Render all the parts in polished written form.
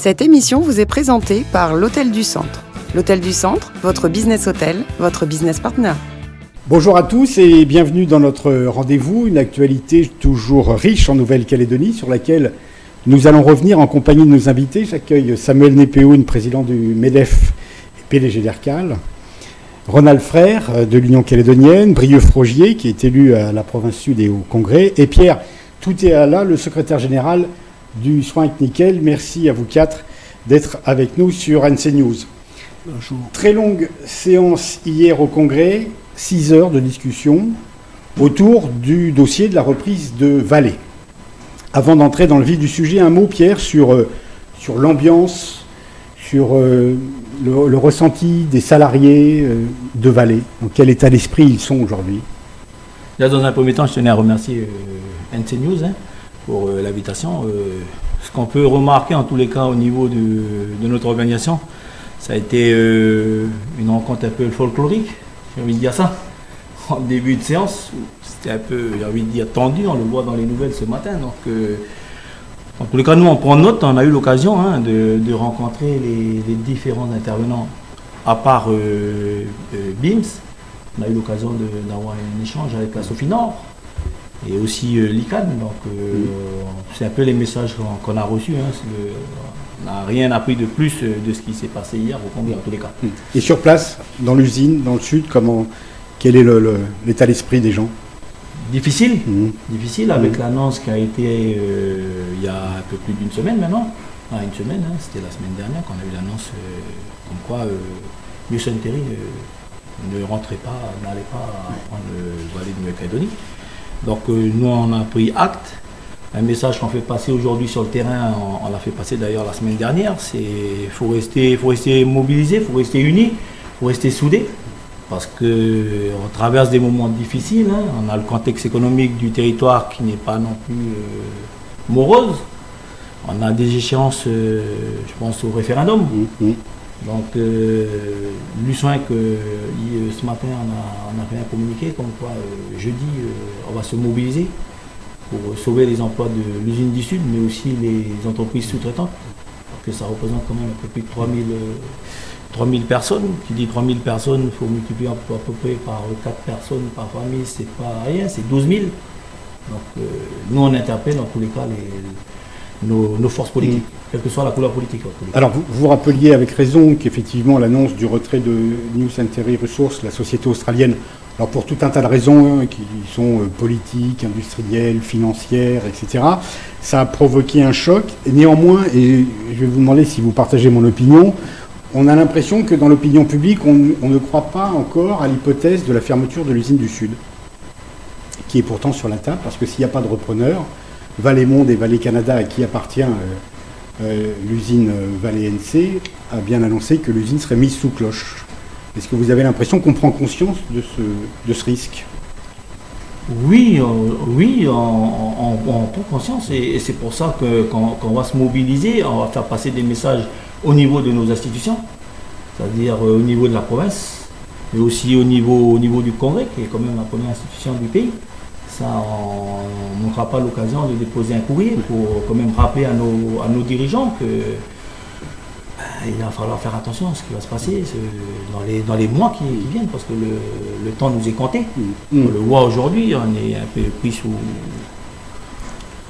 Cette émission vous est présentée par l'Hôtel du Centre. L'Hôtel du Centre, votre business hôtel, votre business partner. Bonjour à tous et bienvenue dans notre rendez-vous, une actualité toujours riche en Nouvelle-Calédonie sur laquelle nous allons revenir en compagnie de nos invités. J'accueille Samuel Népéhoun, président du MEDEF et PDG d'Ercal, Ronald Frère de l'Union calédonienne, Brieux Frogier qui est élu à la province sud et au Congrès, et Pierre Toutéala, le secrétaire général du Soin Nickel. Merci à vous quatre d'être avec nous sur NC News. Bonjour. Très longue séance hier au Congrès, 6 heures de discussion autour du dossier de la reprise de Vallée. Avant d'entrer dans le vif du sujet, un mot, Pierre, sur l'ambiance, sur le ressenti des salariés de Vallée. Dans quel état d'esprit ils sont aujourd'hui? Là, dans un premier temps, je tenais à remercier NC News pour l'invitation. Ce qu'on peut remarquer en tous les cas au niveau de notre organisation, ça a été une rencontre un peu folklorique, j'ai envie de dire ça. En début de séance, c'était un peu, j'ai envie de dire, tendu, on le voit dans les nouvelles ce matin. Donc, en tous les cas, nous, on prend note, on a eu l'occasion de rencontrer les différents intervenants, à part BIMS. On a eu l'occasion d'avoir un échange avec la Sophie Nord et aussi l'ICAD. Donc, c'est un peu les messages qu'on a reçus. On n'a rien appris de plus de ce qui s'est passé hier au Congrès, en tous les cas. Et sur place, dans l'usine, dans le sud, quel est l'état d'esprit des gens? Difficile, difficile avec l'annonce qui a été il y a un peu plus d'une semaine maintenant. Une semaine, c'était la semaine dernière qu'on a eu l'annonce comme quoi Lucien Terry ne rentrait pas, n'allait pas prendre le Vallée de Nouvelle-Calédonie. Donc nous on a pris acte. Un message qu'on fait passer aujourd'hui sur le terrain, on l'a fait passer d'ailleurs la semaine dernière, c'est faut rester mobilisé, il faut rester unis, il faut rester soudés. Parce qu'on traverse des moments difficiles, on a le contexte économique du territoire qui n'est pas non plus morose. On a des échéances, je pense, au référendum. Donc, Lucien, ce matin, on a fait un communiqué comme quoi jeudi, on va se mobiliser pour sauver les emplois de l'usine du Sud, mais aussi les entreprises sous-traitantes, parce que ça représente quand même un peu plus de 3000 personnes. Qui dit 3000 personnes, il faut multiplier à peu près par 4 personnes par famille, c'est pas rien, c'est 12 000. Donc nous on interpelle dans tous les cas nos forces politiques, quelle que soit la couleur politique. Alors vous rappeliez avec raison qu'effectivement l'annonce du retrait de New Century Resources, la société australienne, alors pour tout un tas de raisons qui sont politiques, industrielles, financières, etc., ça a provoqué un choc. Néanmoins, et je vais vous demander si vous partagez mon opinion, on a l'impression que dans l'opinion publique, on ne croit pas encore à l'hypothèse de la fermeture de l'usine du Sud, qui est pourtant sur la table, parce que s'il n'y a pas de repreneur, Vallée Monde et Vallée Canada, à qui appartient l'usine Vallée NC, a bien annoncé que l'usine serait mise sous cloche. Est-ce que vous avez l'impression qu'on prend conscience de ce risque? Oui, on prend conscience, et c'est pour ça qu'on va se mobiliser, on va faire passer des messages au niveau de nos institutions, c'est-à-dire au niveau de la province, mais aussi au niveau du Congrès, qui est quand même la première institution du pays. Ça, on ne manquera pas l'occasion de déposer un courrier pour quand même rappeler à nos dirigeants que il va falloir faire attention à ce qui va se passer dans les mois qui viennent, parce que le temps nous est compté. On le voit aujourd'hui, on est un peu pris sous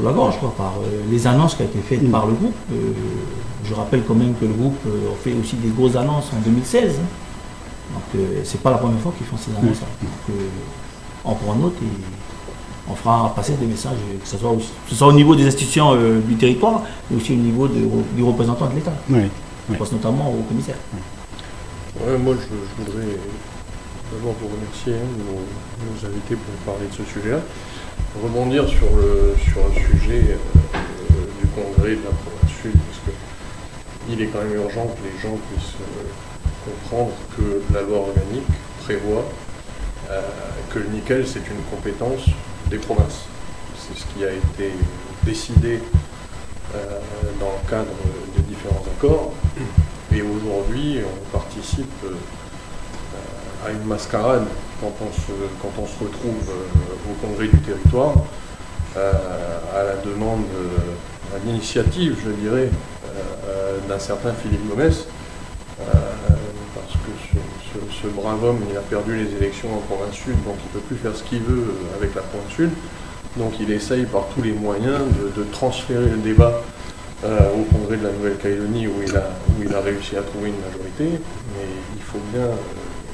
la gorge par les annonces qui ont été faites par le groupe. Je rappelle quand même que le groupe a fait aussi des grosses annonces en 2016. Donc c'est pas la première fois qu'ils font ces annonces. Donc on prend note et on fera passer des messages, que ce soit au niveau des institutions du territoire, mais aussi au niveau du représentant de l'État. Je pense notamment au commissaire. Moi je voudrais d'abord vous remercier, nos invités, pour parler de ce sujet-là. Rebondir sur le sujet du Congrès de la province sud, parce qu'il est quand même urgent que les gens puissent comprendre que la loi organique prévoit que le nickel, c'est une compétence des provinces. C'est ce qui a été décidé dans le cadre de différents accords. Et aujourd'hui, on participe à une mascarade quand on se retrouve au Congrès du territoire, à la demande, à l'initiative, je dirais, d'un certain Philippe Gomez, parce que ce brave homme, il a perdu les élections en province sud, donc il ne peut plus faire ce qu'il veut avec la province sud. Donc il essaye par tous les moyens de transférer le débat au Congrès de la Nouvelle-Calédonie où il a réussi à trouver une majorité. Mais il faut bien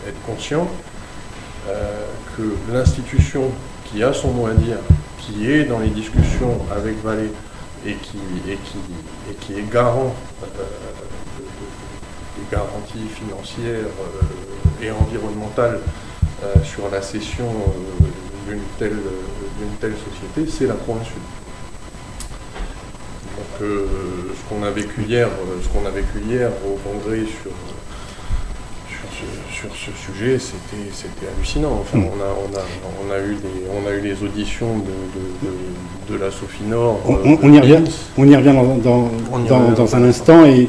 être conscient que l'institution qui a son mot à dire, qui est dans les discussions avec Vallée et qui est garant des garanties financières et environnementales sur la cession d'une telle société, c'est la province sud. Donc ce qu'on a vécu hier au Congrès sur ce sujet, c'était hallucinant. Enfin, on a eu les auditions de la Sofinor. On y revient dans un instant, et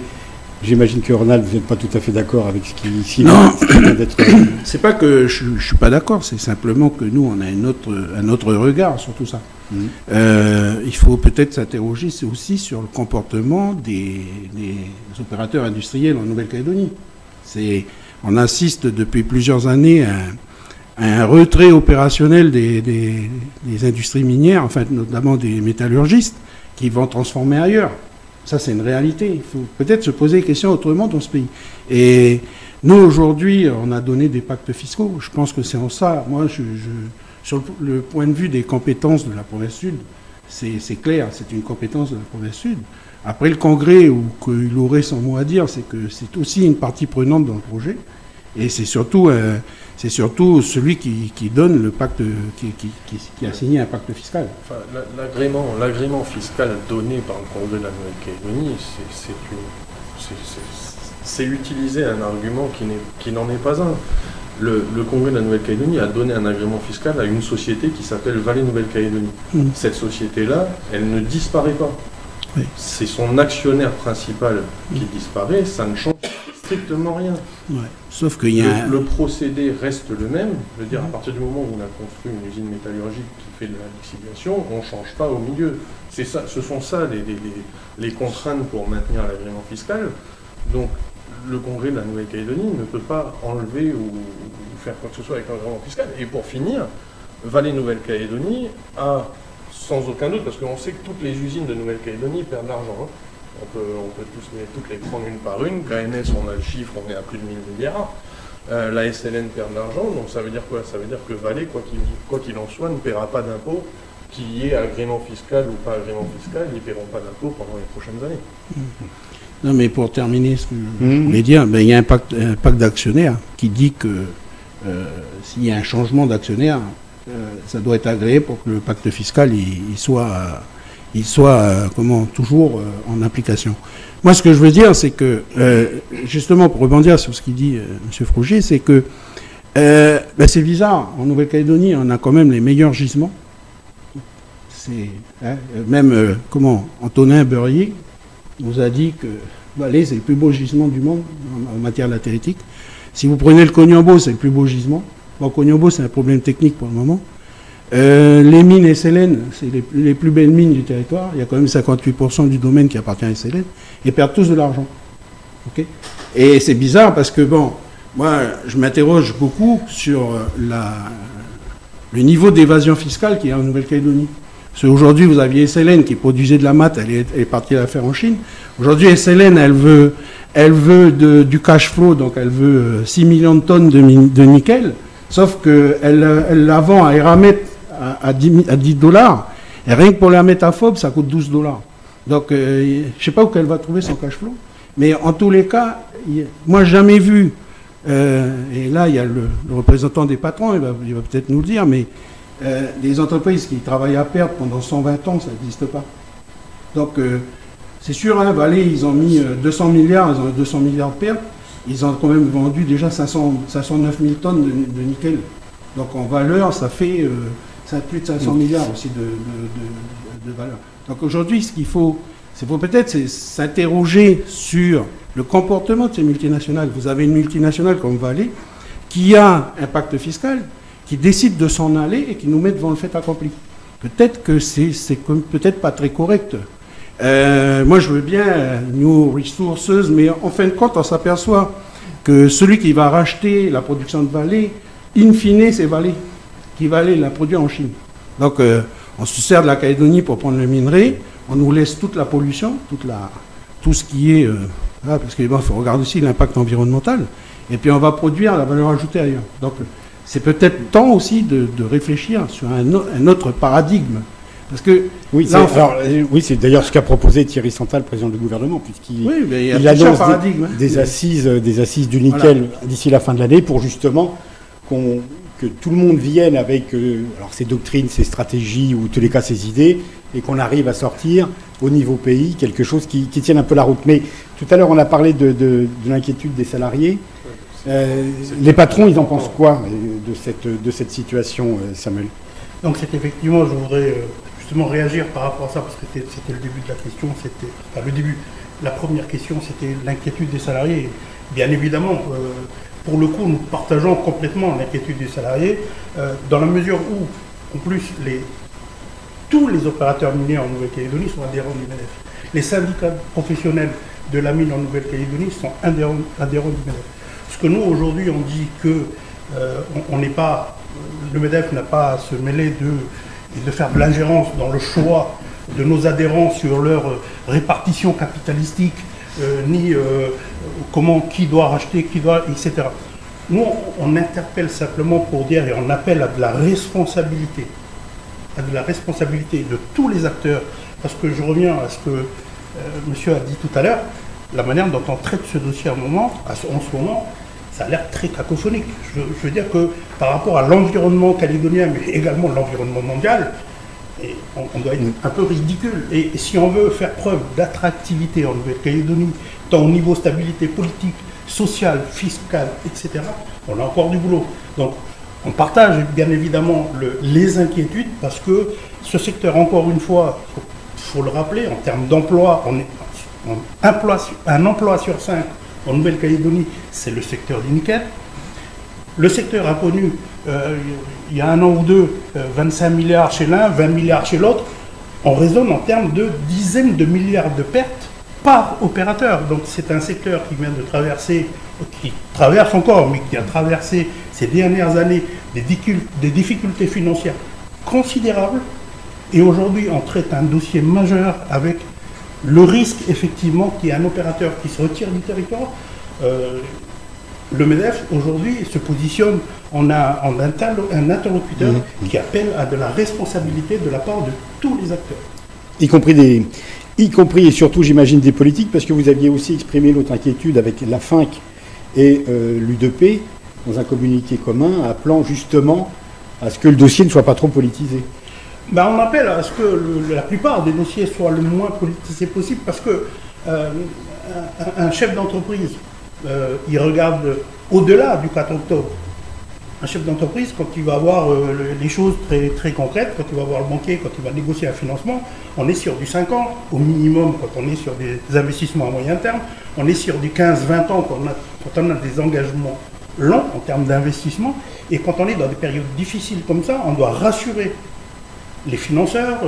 j'imagine que Ronald, vous n'êtes pas tout à fait d'accord avec ce qui vient d'être. C'est pas que je ne suis pas d'accord, c'est simplement que nous, on a un autre regard sur tout ça. Il faut peut-être s'interroger aussi sur le comportement des opérateurs industriels en Nouvelle-Calédonie. On assiste depuis plusieurs années à un retrait opérationnel des industries minières, enfin notamment des métallurgistes, qui vont transformer ailleurs. Ça, c'est une réalité. Il faut peut-être se poser des questions autrement dans ce pays. Et nous, aujourd'hui, on a donné des pactes fiscaux. Je pense que c'est en ça. Moi, sur le point de vue des compétences de la province sud, c'est clair, c'est une compétence de la province sud. Après le Congrès, où qu'il aurait son mot à dire, c'est que c'est aussi une partie prenante dans le projet. Et c'est surtout celui qui donne le pacte, qui a signé un pacte fiscal. Enfin, l'agrément fiscal donné par le Congrès de la Nouvelle-Calédonie, c'est utiliser un argument qui n'en est pas un. Le Congrès de la Nouvelle-Calédonie a donné un agrément fiscal à une société qui s'appelle Vallée Nouvelle-Calédonie. Cette société-là, elle ne disparaît pas. Oui. C'est son actionnaire principal qui disparaît, ça ne change strictement rien. Ouais. Sauf qu'il y a le procédé reste le même. Je veux dire, à partir du moment où on a construit une usine métallurgique qui fait de la lixiviation, on ne change pas au milieu. C'est ça, ce sont ça les contraintes pour maintenir l'agrément fiscal. Donc, le Congrès de la Nouvelle-Calédonie ne peut pas enlever ou faire quoi que ce soit avec l'agrément fiscal. Et pour finir, Vallée Nouvelle-Calédonie a, sans aucun doute, parce qu'on sait que toutes les usines de Nouvelle-Calédonie perdent de l'argent. On peut toutes les prendre une par une. KNS, on a le chiffre, on est à plus de 1000 milliards. La SLN perd de l'argent, donc ça veut dire quoi? Ça veut dire que Vallée, quoi qu'il en soit, ne paiera pas d'impôt, qu'il y ait agrément fiscal ou pas agrément fiscal, ils ne paieront pas d'impôt pendant les prochaines années. Non, mais pour terminer ce que je voulais dire, il y a un pacte d'actionnaires qui dit que s'il y a un changement d'actionnaire, ça doit être agréé pour que le pacte fiscal il soit toujours en application. Moi, ce que je veux dire, c'est que, justement, pour rebondir sur ce qu'il dit M. Frougier, c'est que c'est bizarre. En Nouvelle-Calédonie, on a quand même les meilleurs gisements. Même Antonin Beurrier nous a dit que Vallée, c'est le plus beau gisement du monde en matière latéritique. Si vous prenez le Cognambo, c'est le plus beau gisement. Bon, Cognambo, c'est un problème technique pour le moment. Les mines SLN, c'est les plus belles mines du territoire. Il y a quand même 58% du domaine qui appartient à SLN. Ils perdent tous de l'argent. Okay, et c'est bizarre parce que, moi, je m'interroge beaucoup sur le niveau d'évasion fiscale qu'il y a en Nouvelle-Calédonie. Parce qu'aujourd'hui, vous aviez SLN qui produisait de la mat, elle est partie la faire en Chine. Aujourd'hui, SLN, elle veut du cash flow, donc elle veut 6 millions de tonnes de nickel, sauf qu'elle la vend à Eramet à 10 dollars, et rien que pour la mettre à FOB, ça coûte 12 dollars. Donc, je ne sais pas où elle va trouver son cash flow, mais en tous les cas, moi, jamais vu, et là, il y a le représentant des patrons, il va peut-être nous le dire, mais des entreprises qui travaillent à perte pendant 120 ans, ça n'existe pas. Donc, c'est sûr, Vallée, ils ont mis 200 milliards, ils ont 200 milliards de pertes. Ils ont quand même vendu déjà 509 000 tonnes de nickel. Donc, en valeur, ça fait plus de 500 milliards aussi de valeur. Donc, aujourd'hui, ce qu'il faut, c'est peut-être s'interroger sur le comportement de ces multinationales. Vous avez une multinationale comme Vallée qui a un pacte fiscal, qui décide de s'en aller et qui nous met devant le fait accompli. Peut-être que c'est peut-être pas très correct. Moi, je veux bien New Resources, mais en fin de compte, on s'aperçoit que celui qui va racheter la production de Vale, in fine, c'est Vale qui va aller la produire en Chine. Donc, on se sert de la Calédonie pour prendre le minerai, on nous laisse toute la pollution, tout ce qui est... parce qu'il faut regarder aussi l'impact environnemental, et puis on va produire la valeur ajoutée ailleurs. Donc, c'est peut-être temps aussi de réfléchir sur un autre paradigme. Parce que oui, c'est d'ailleurs ce qu'a proposé Thierry Santal, président du gouvernement, puisqu'il annonce des assises du nickel d'ici la fin de l'année pour justement que tout le monde vienne avec ses doctrines, ses stratégies ou en tous les cas ses idées et qu'on arrive à sortir au niveau pays quelque chose qui tienne un peu la route. Mais tout à l'heure on a parlé de l'inquiétude des salariés. Les patrons, ils en pensent quoi de cette situation, Samuel? Donc c'est effectivement, je voudrais justement réagir par rapport à ça, parce que c'était le début de la question, la première question, c'était l'inquiétude des salariés. Bien évidemment, pour le coup, nous partageons complètement l'inquiétude des salariés, dans la mesure où, en plus, tous les opérateurs miniers en Nouvelle-Calédonie sont adhérents du MEDEF. Les syndicats professionnels de la mine en Nouvelle-Calédonie sont adhérents du MEDEF. Ce que nous, aujourd'hui, on dit que le MEDEF n'a pas à se mêler de faire de l'ingérence dans le choix de nos adhérents sur leur répartition capitalistique, ni qui doit racheter, etc. Nous, on interpelle simplement pour dire, et on appelle à de la responsabilité, de tous les acteurs, parce que je reviens à ce que monsieur a dit tout à l'heure, la manière dont on traite ce dossier en ce moment, ça a l'air très cacophonique. Je veux dire que par rapport à l'environnement calédonien, mais également l'environnement mondial, on doit être un peu ridicule. Et si on veut faire preuve d'attractivité en Nouvelle-Calédonie, tant au niveau stabilité politique, sociale, fiscale, etc., on a encore du boulot. Donc on partage bien évidemment les inquiétudes, parce que ce secteur, encore une fois, il faut le rappeler, en termes d'emploi, un emploi sur 5 en Nouvelle-Calédonie, c'est le secteur du nickel. Le secteur a connu, il y a un an ou deux, 25 milliards chez l'un, 20 milliards chez l'autre. On raisonne en termes de dizaines de milliards de pertes par opérateur. Donc c'est un secteur qui vient de traverser, qui traverse encore, mais qui a traversé ces dernières années des difficultés financières considérables. Et aujourd'hui, on traite un dossier majeur avec le risque, effectivement, qu'il y ait un opérateur qui se retire du territoire. Le MEDEF, aujourd'hui, se positionne en un interlocuteur qui appelle à de la responsabilité de la part de tous les acteurs. Y compris et surtout, j'imagine, des politiques, parce que vous aviez aussi exprimé l'autre inquiétude avec la FINC et l'UDP dans un communiqué commun, appelant justement à ce que le dossier ne soit pas trop politisé. On appelle à ce que la plupart des dossiers soient le moins politisés possible, parce que un chef d'entreprise, il regarde au-delà du 4 octobre. Un chef d'entreprise, quand il va avoir les choses très, très concrètes, quand il va voir le banquier, quand il va négocier un financement, on est sur du 5 ans au minimum quand on est sur des investissements à moyen terme, on est sur du 15-20 ans quand on a des engagements longs en termes d'investissement, et quand on est dans des périodes difficiles comme ça, on doit rassurer les financeurs,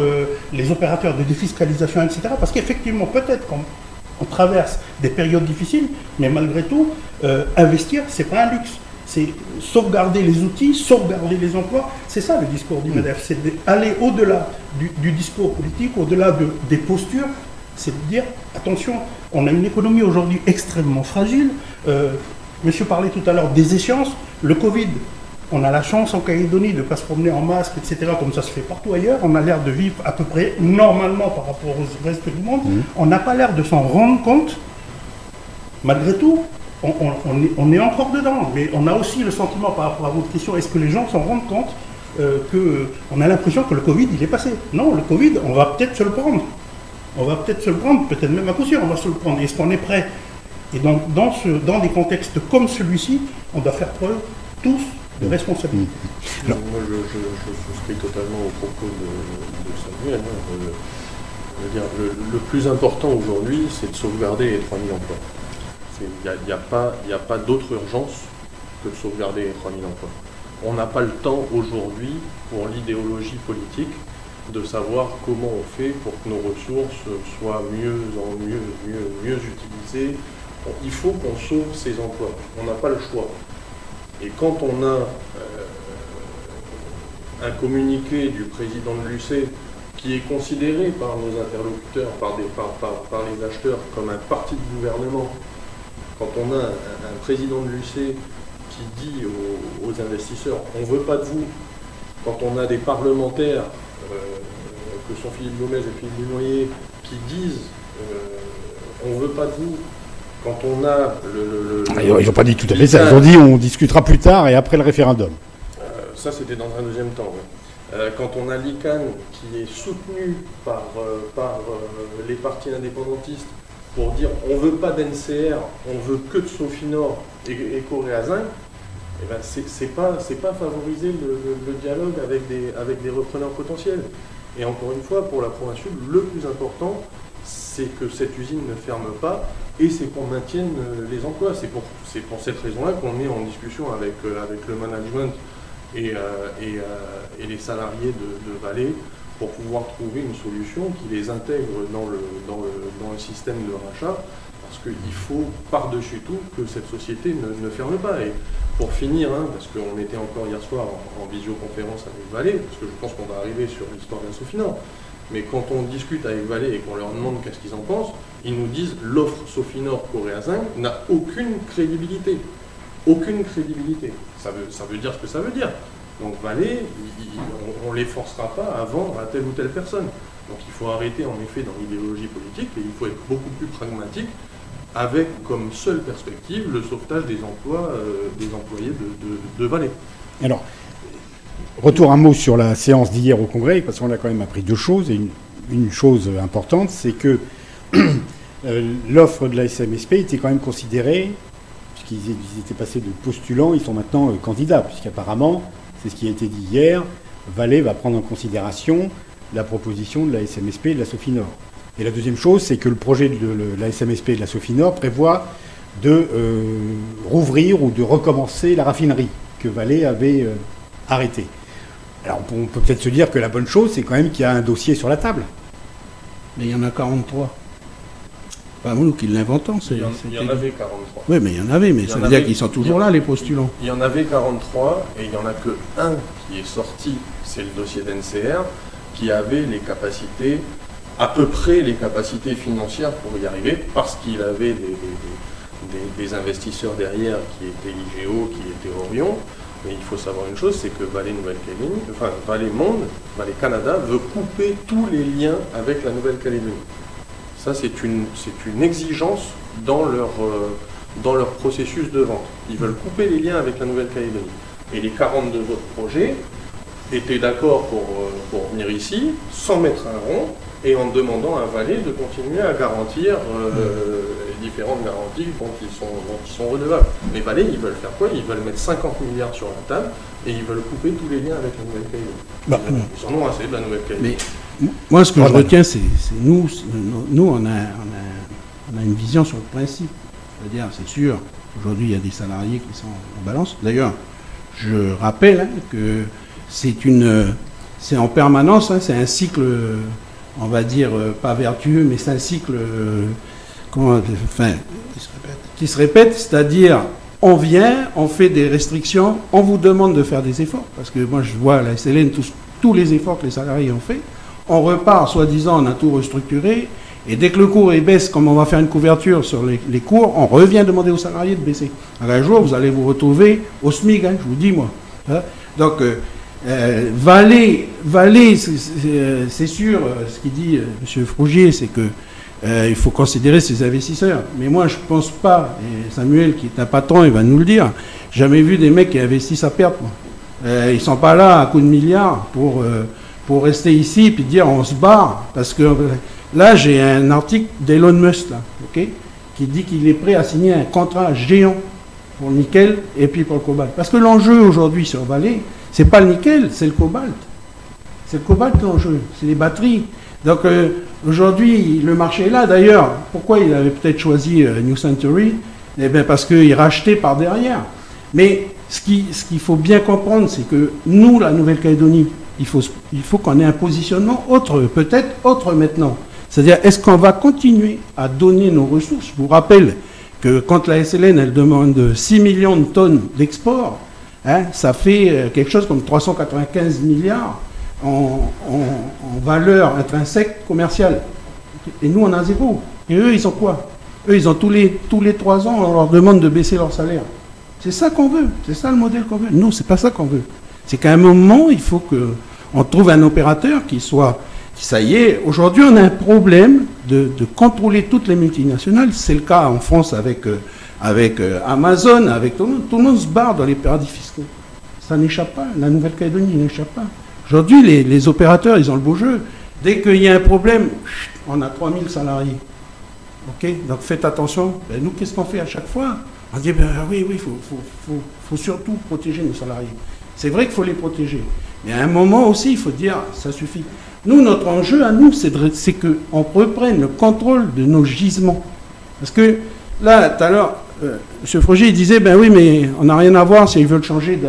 les opérateurs de défiscalisation, etc. Parce qu'effectivement, peut-être qu'on traverse des périodes difficiles, mais malgré tout, investir, c'est pas un luxe. C'est sauvegarder les outils, sauvegarder les emplois. C'est ça le discours du MEDEF. C'est d'aller au-delà du discours politique, au-delà des postures. C'est de dire, attention, on a une économie aujourd'hui extrêmement fragile. Monsieur parlait tout à l'heure des échéances. Le Covid, on a la chance en Calédonie de ne pas se promener en masque, etc., comme ça se fait partout ailleurs. On a l'air de vivre à peu près normalement par rapport au reste du monde. On n'a pas l'air de s'en rendre compte. Malgré tout, on est encore dedans. Mais on a aussi le sentiment par rapport à votre question, est-ce que les gens s'en rendent compte qu'on a l'impression que le Covid, il est passé? Non, le Covid, on va peut-être se le prendre. Peut-être même à coup sûr, on va se le prendre. Est-ce qu'on est prêt? Et donc, dans des contextes comme celui-ci, on doit faire preuve tous de responsabilité. Moi, je souscris totalement au propos de Samuel. Le plus important aujourd'hui, c'est de sauvegarder les 3000 emplois. Il n'y a pas d'autre urgence que de sauvegarder les 3000 emplois. On n'a pas le temps aujourd'hui, pour l'idéologie politique, de savoir comment on fait pour que nos ressources soient mieux utilisées. Il faut qu'on sauve ces emplois. On n'a pas le choix. Et quand on a un communiqué du président de l'UC qui est considéré par nos interlocuteurs, par les acheteurs, comme un parti de gouvernement, quand on a un président de l'UC qui dit aux investisseurs « on ne veut pas de vous », quand on a des parlementaires, que sont Philippe Gomez et Philippe Dunoyer, qui disent « on ne veut pas de vous », quand on a Ils n'ont pas dit tout à fait ça, ils ont dit « on discutera plus tard et après le référendum ». Ça, c'était dans un deuxième temps. Ouais. Quand on a l'ICANN qui est soutenu par les partis indépendantistes pour dire on ne veut pas d'NCR, on veut que de Sofinor et Corée Zinc, eh ben c'est pas favoriser le dialogue avec des repreneurs potentiels. Et encore une fois, pour la province sud, le plus important, c'est que cette usine ne ferme pas et c'est qu'on maintienne les emplois. C'est pour cette raison-là qu'on est en discussion avec le management et les salariés de Vallée pour pouvoir trouver une solution qui les intègre dans le système de rachat, parce qu'il faut par-dessus tout que cette société ne ferme pas. Et pour finir, parce qu'on était encore hier soir en visioconférence avec Vallée, parce que je pense qu'on va arriver sur l'histoire d'un Sofinor, mais quand on discute avec Vallée et qu'on leur demande qu'est-ce qu'ils en pensent, ils nous disent l'offre Sofinor Corée Zinc n'a aucune crédibilité. Aucune crédibilité. Ça veut dire ce que ça veut dire. Donc Vallée, on ne les forcera pas à vendre à telle ou telle personne. Donc il faut arrêter en effet dans l'idéologie politique et il faut être beaucoup plus pragmatique avec comme seule perspective le sauvetage des emplois des employés de Vallée. Alors, retour un mot sur la séance d'hier au Congrès, parce qu'on a quand même appris deux choses. Et une chose importante, c'est que l'offre de la SMSP était quand même considérée, puisqu'ils étaient passés de postulants, ils sont maintenant candidats, puisqu'apparemment, c'est ce qui a été dit hier, Vallée va prendre en considération la proposition de la SMSP et de la Sofinor. Et la deuxième chose, c'est que le projet de la SMSP et de la Sofinor prévoit de rouvrir ou de recommencer la raffinerie que Vallée avait arrêtée. Alors on peut peut-être se dire que la bonne chose, c'est quand même qu'il y a un dossier sur la table. Mais il y en a 43. Pas nous qui l'inventons. Il y en avait 43. Oui, mais il y en avait, mais ça veut dire qu'ils sont toujours là, les postulants. Il y en avait 43, et il n'y en a que un qui est sorti, c'est le dossier d'NCR, qui avait les capacités, à peu près les capacités financières pour y arriver, parce qu'il avait des investisseurs derrière qui étaient IGO, qui étaient Orion. Mais il faut savoir une chose, c'est que Vallée Nouvelle-Calédonie, enfin Vallée Monde, Vallée Canada veut couper tous les liens avec la Nouvelle-Calédonie. Ça, c'est une exigence dans leur processus de vente. Ils veulent couper les liens avec la Nouvelle-Calédonie. Et les 42 autres projets étaient d'accord pour venir ici, sans mettre un rond, et en demandant à Vallée de continuer à garantir les différentes garanties dont ils sont redevables. Mais Vallée, ils veulent faire quoi? Ils veulent mettre 50 milliards sur la table, et ils veulent couper tous les liens avec la Nouvelle-Calédonie. Ils en ont assez de la Nouvelle-Calédonie. Moi, ce que je retiens, c'est nous, on a une vision sur le principe. C'est-à-dire, c'est sûr, aujourd'hui, il y a des salariés qui sont en balance. D'ailleurs, je rappelle que c'est en permanence, c'est un cycle, on va dire, pas vertueux, mais c'est un cycle qui se répète, c'est-à-dire, on vient, on fait des restrictions, on vous demande de faire des efforts. Parce que moi, je vois à la SLN tous les efforts que les salariés ont fait. On repart, soi-disant, on a tout restructuré, et dès que le cours baisse, comme on va faire une couverture sur les cours, on revient demander aux salariés de baisser. Alors, un jour, vous allez vous retrouver au SMIC, je vous dis, moi. Donc, Vallée, c'est sûr, ce qu'il dit M. Frougier, c'est que il faut considérer ses investisseurs. Mais moi, je ne pense pas, et Samuel, qui est un patron, il va nous le dire, jamais vu des mecs qui investissent à perte. Ils ne sont pas là à coups de milliards pour rester ici et puis dire on se barre. Parce que là, j'ai un article d'Elon Musk, là, qui dit qu'il est prêt à signer un contrat géant pour le nickel et puis pour le cobalt. Parce que l'enjeu aujourd'hui sur Vallée, c'est pas le nickel, c'est le cobalt. C'est le cobalt l'enjeu, c'est les batteries. Donc aujourd'hui, le marché est là. D'ailleurs, pourquoi il avait peut-être choisi New Century? Eh bien parce qu'il rachetait par derrière. Mais ce qu'il faut bien comprendre, c'est que nous, la Nouvelle-Calédonie, il faut qu'on ait un positionnement autre, peut-être autre maintenant. C'est-à-dire, est-ce qu'on va continuer à donner nos ressources? Je vous rappelle que quand la SLN, elle demande 6 millions de tonnes d'export, hein, ça fait quelque chose comme 395 milliards en valeur intrinsèque commerciale. Et nous, on a 0. Et eux, ils ont quoi? Eux, ils ont tous les 3 ans, on leur demande de baisser leur salaire. C'est ça qu'on veut. C'est ça le modèle qu'on veut. Nous, c'est pas ça qu'on veut. C'est qu'à un moment, il faut qu'on trouve un opérateur qui soit... Ça y est, aujourd'hui, on a un problème de contrôler toutes les multinationales. C'est le cas en France avec Amazon, avec tout le monde. Tout le monde se barre dans les paradis fiscaux. Ça n'échappe pas. La Nouvelle-Calédonie n'échappe pas. Aujourd'hui, les opérateurs, ils ont le beau jeu. Dès qu'il y a un problème, on a 3000 salariés. OK? Donc faites attention. Ben, nous, qu'est-ce qu'on fait à chaque fois? On dit, ben, oui, il faut surtout protéger nos salariés. C'est vrai qu'il faut les protéger. Mais à un moment aussi, il faut dire, ça suffit. Nous, notre enjeu à nous, c'est qu'on reprenne le contrôle de nos gisements. Parce que là, tout à l'heure, M. Frogier, il disait, ben oui, mais on n'a rien à voir s'ils veulent changer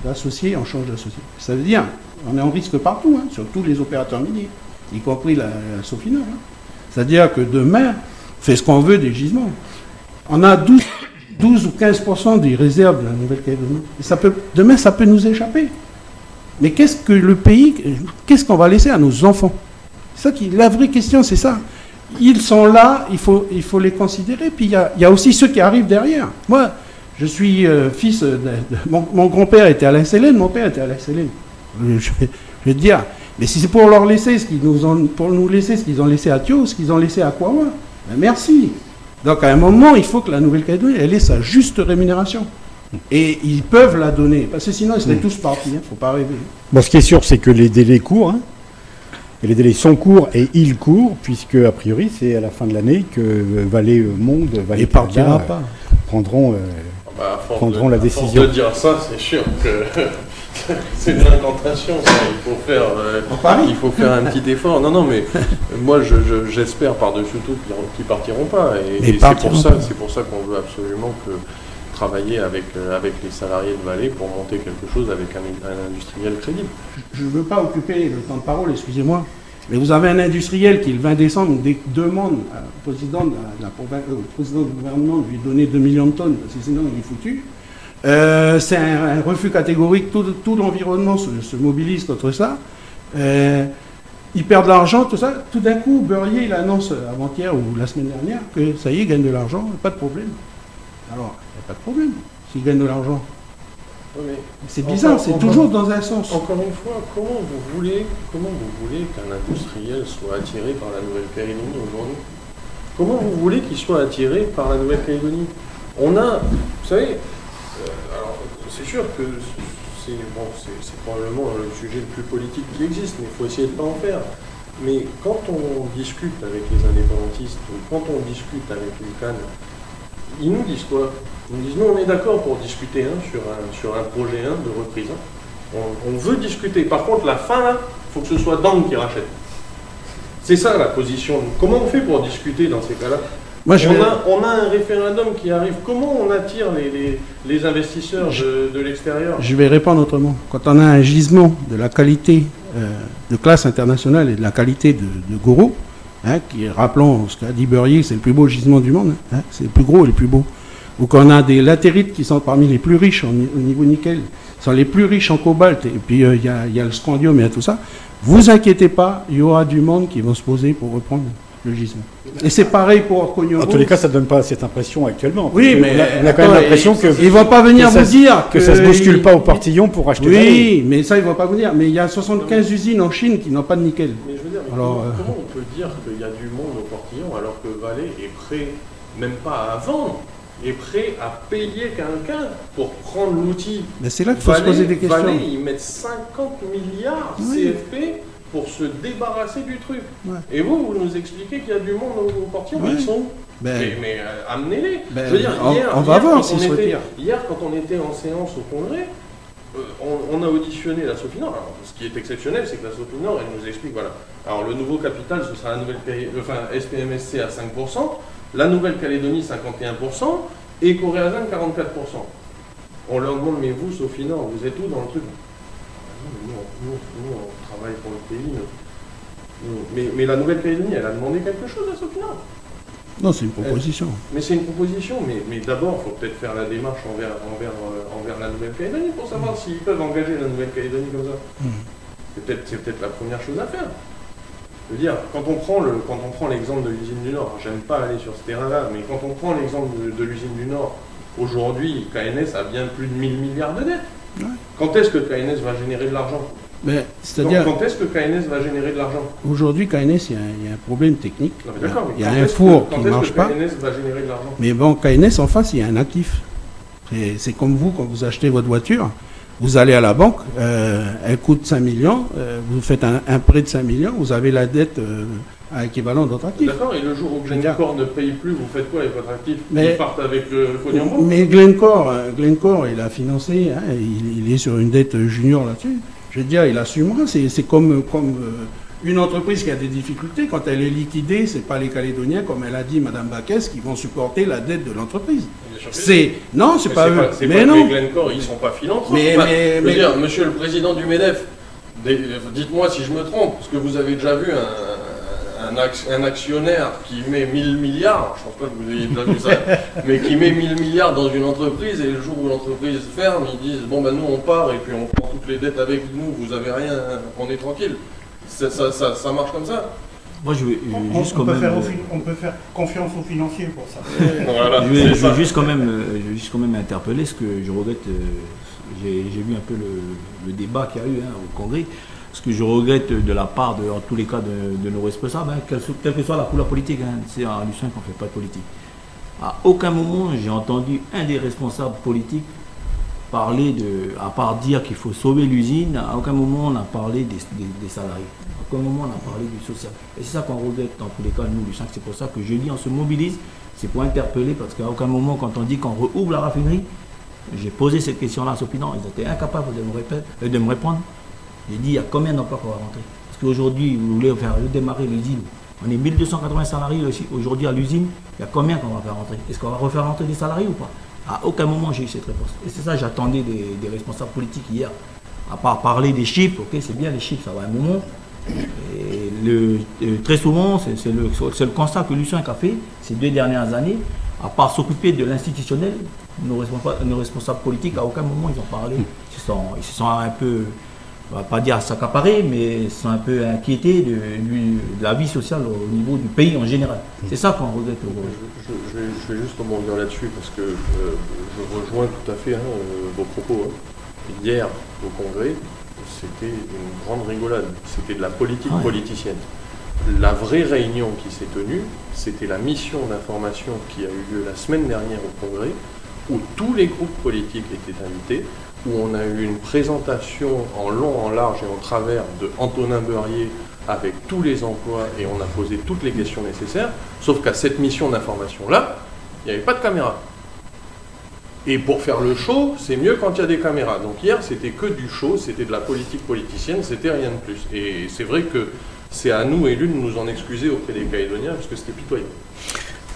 d'associé, on change d'associé. Ça veut dire, on est en risque partout, hein, sur tous les opérateurs miniers, y compris la Sofinor. Hein. C'est-à-dire que demain, on fait ce qu'on veut des gisements. On a 12 ou 15% des réserves de la Nouvelle-Calédonie. Demain, ça peut nous échapper. Mais qu'est-ce que le pays, qu'est-ce qu'on va laisser à nos enfants? La vraie question, c'est ça. Ils sont là, il faut les considérer. Puis il y a aussi ceux qui arrivent derrière. Moi, je suis fils mon grand-père était à la SLN, mon père était à la SLN. Je vais te dire, mais si c'est pour leur laisser pour nous laisser ce qu'ils ont laissé à Thio, ce qu'ils ont laissé à Kawa, ben merci. Donc à un moment, il faut que la Nouvelle-Calédonie, elle ait sa juste rémunération. Et ils peuvent la donner, parce que sinon ils seraient tous partis, il ne faut pas rêver. Bon, ce qui est sûr, c'est que les délais courent, hein, et les délais sont courts et ils courent, puisque a priori c'est à la fin de l'année que Vallée Monde, Vallée partira pas. prendront la décision. À force de dire ça, c'est sûr que c'est une incantation, ça. Il faut faire un petit effort. Non, mais moi j'espère par-dessus tout qu'ils partiront pas. Et c'est pour ça qu'on veut absolument travailler avec les salariés de Vallée pour monter quelque chose avec un industriel crédible. Je ne veux pas occuper le temps de parole, excusez-moi, mais vous avez un industriel qui, le 20 décembre, demande au président du gouvernement de lui donner 2 millions de tonnes, parce que sinon il est foutu. C'est un refus catégorique, tout l'environnement se mobilise contre ça. Ils perdent de l'argent, tout ça. Tout d'un coup, Beurrier, il annonce avant-hier ou la semaine dernière que ça y est, il gagne de l'argent, pas de problème. Alors, il n'y a pas de problème s'il gagne de l'argent. Oui, c'est bizarre, c'est toujours dans un sens. Encore une fois, comment vous voulez qu'un industriel soit attiré par la Nouvelle-Calédonie aujourd'hui? Comment vous voulez qu'il soit attiré par la Nouvelle-Calédonie? On a, vous savez, alors c'est sûr que c'est probablement le sujet le plus politique qui existe, mais il faut essayer de ne pas en faire. Mais quand on discute avec les indépendantistes, ou quand on discute avec les CAN, ils nous disent quoi? Ils nous disent, nous on est d'accord pour discuter sur un projet de reprise. On veut discuter. Par contre, la fin, il faut que ce soit Dang qui rachète. C'est ça la position. Comment on fait pour discuter dans ces cas-là? On a un référendum qui arrive. Comment on attire les investisseurs de l'extérieur? Je vais répondre autrement. Quand on a un gisement de la qualité de classe internationale et de la qualité de Goro, hein, qui, rappelons ce qu'a dit Beurrier, c'est le plus beau gisement du monde, hein, c'est le plus gros et le plus beau. Ou qu'on a des latérites qui sont parmi les plus riches au niveau nickel, sont les plus riches en cobalt, et puis il y a le scandium et tout ça. Vous inquiétez pas, il y aura du monde qui vont se poser pour reprendre le gisement. Et c'est pareil pour Kognobo. En tous les cas, ça ne donne pas cette impression actuellement. Oui, mais on a quand même l'impression que... Ils ne vont pas venir vous dire que ça ne se bouscule pas au portillon pour acheter. Oui, mais ça, ils ne vont pas vous dire. Mais il y a 75 usines en Chine qui n'ont pas de nickel. Mais je veux dire, comment on peut dire qu'il y a du monde au portillon alors que Vallée est prêt, même pas à vendre, est prêt à payer quelqu'un pour prendre l'outil? Mais c'est là qu'il faut se poser des questions. Vallée, ils mettent 50 milliards CFP pour se débarrasser du truc. Ouais. Et vous nous expliquez qu'il y a du monde au portillon, mais ils sont... Mais amenez-les. Je veux dire, hier, quand on était en séance au Congrès, on a auditionné la Sofinor. Alors, ce qui est exceptionnel, c'est que la Sofinor, elle nous explique, voilà. Alors, le nouveau capital, ce sera SPMSC à 5%, la Nouvelle-Calédonie 51%, et Coréazan 44%. On leur demande, mais vous, Sofinor, vous êtes où dans le truc? nous, on travaille pour le pays. Mais la Nouvelle-Calédonie, elle a demandé quelque chose à Sopina. Non, c'est une proposition. Mais c'est une proposition, mais d'abord, il faut peut-être faire la démarche envers la Nouvelle-Calédonie pour savoir s'ils peuvent engager la Nouvelle-Calédonie comme ça. C'est peut-être la première chose à faire. Je veux dire, quand on prend l'exemple de l'usine du Nord, j'aime pas aller sur ce terrain-là, mais quand on prend l'exemple de l'usine du Nord, aujourd'hui, KNS a bien plus de 1000 milliards de dettes. Ouais. Quand est-ce que KNS va générer de l'argent? C'est-à-dire, quand est-ce que KNS va générer de l'argent? Aujourd'hui, KNS, il y a un problème technique. Il y a un four qui ne marche pas. Quand est-ce que KNS va générer de l'argent? Mais bon, KNS, en face, il y a un actif. C'est comme vous, quand vous achetez votre voiture, vous allez à la banque, elle coûte 5 millions, vous faites un prêt de 5 millions, vous avez la dette à équivalent d'autres actifs. D'accord, et le jour où Glencore ne paye plus, vous faites quoi avec votre actif? Ils partent avec le pognon. Mais Glencore, il a financé, hein, il est sur une dette junior là-dessus. Je veux dire, il assumera. C'est comme une entreprise qui a des difficultés. Quand elle est liquidée, ce n'est pas les Calédoniens, comme elle a dit Mme Baquès, qui vont supporter la dette de l'entreprise. Non, c'est pas eux. Mais non. Glencore, ils ne sont pas philanthropes. Je veux dire, monsieur le président du MEDEF, dites-moi si je me trompe, parce que vous avez déjà vu un actionnaire qui met 1000 milliards, je ne pense pas que vous ayez déjà vu ça, mais qui met 1000 milliards dans une entreprise et le jour où l'entreprise ferme, ils disent bon ben nous on part et puis on prend toutes les dettes avec nous, vous avez rien, on est tranquille. Ça marche comme ça. Moi je vais juste quand même. On peut faire confiance aux financiers pour ça. Voilà, je vais juste quand même interpeller ce que je regrette. J'ai vu un peu le débat qu'il y a eu au Congrès. Ce que je regrette de la part, en tous les cas, de nos responsables, quelle que soit la couleur politique, c'est à l'USIN qu'on ne fait pas de politique. À aucun moment, j'ai entendu un des responsables politiques parler à part dire qu'il faut sauver l'usine, à aucun moment on a parlé des salariés. À aucun moment on a parlé du social. Et c'est ça qu'on regrette dans tous les cas, nous, l'USIN. C'est pour ça que je dis, on se mobilise, c'est pour interpeller, parce qu'à aucun moment, quand on dit qu'on rouvre la raffinerie, j'ai posé cette question-là à Sopinan, ils étaient incapables de me répondre. J'ai dit, il y a combien d'emplois qu'on va rentrer? Parce qu'aujourd'hui, vous voulez faire redémarrer l'usine. On est 1280 salariés aujourd'hui à l'usine. Il y a combien qu'on va faire rentrer? Est-ce qu'on va refaire rentrer des salariés ou pas? À aucun moment, j'ai eu cette réponse. Et c'est ça, j'attendais des responsables politiques hier. À part parler des chiffres, ok, c'est bien les chiffres, ça va un moment. Et très souvent, c'est le constat que Lucien a fait ces 2 dernières années. À part s'occuper de l'institutionnel, nos responsables politiques, à aucun moment ils ont parlé. Ils se sont un peu, on va pas dire s'accaparer, mais sont un peu inquiétés de la vie sociale au niveau du pays en général. C'est ça qu'on regrette. Je vais juste rebondir là-dessus parce que je rejoins tout à fait vos propos. Hier, au Congrès, c'était une grande rigolade. C'était de la politique politicienne. La vraie réunion qui s'est tenue, c'était la mission d'information qui a eu lieu la semaine dernière au Congrès, où tous les groupes politiques étaient invités, où on a eu une présentation en long, en large et en travers de Antonin Beurrier avec tous les emplois et on a posé toutes les questions nécessaires, sauf qu'à cette mission d'information-là, il n'y avait pas de caméra. Et pour faire le show, c'est mieux quand il y a des caméras. Donc hier, c'était que du show, c'était de la politique politicienne, c'était rien de plus. Et c'est vrai que c'est à nous, élus, de nous en excuser auprès des Calédoniens, parce que c'était pitoyable.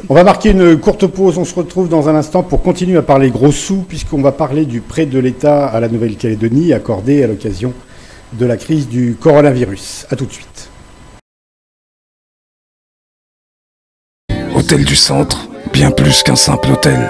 On va marquer une courte pause, on se retrouve dans un instant pour continuer à parler gros sous, puisqu'on va parler du prêt de l'État à la Nouvelle-Calédonie accordé à l'occasion de la crise du coronavirus. A tout de suite. Hôtel du Centre, bien plus qu'un simple hôtel.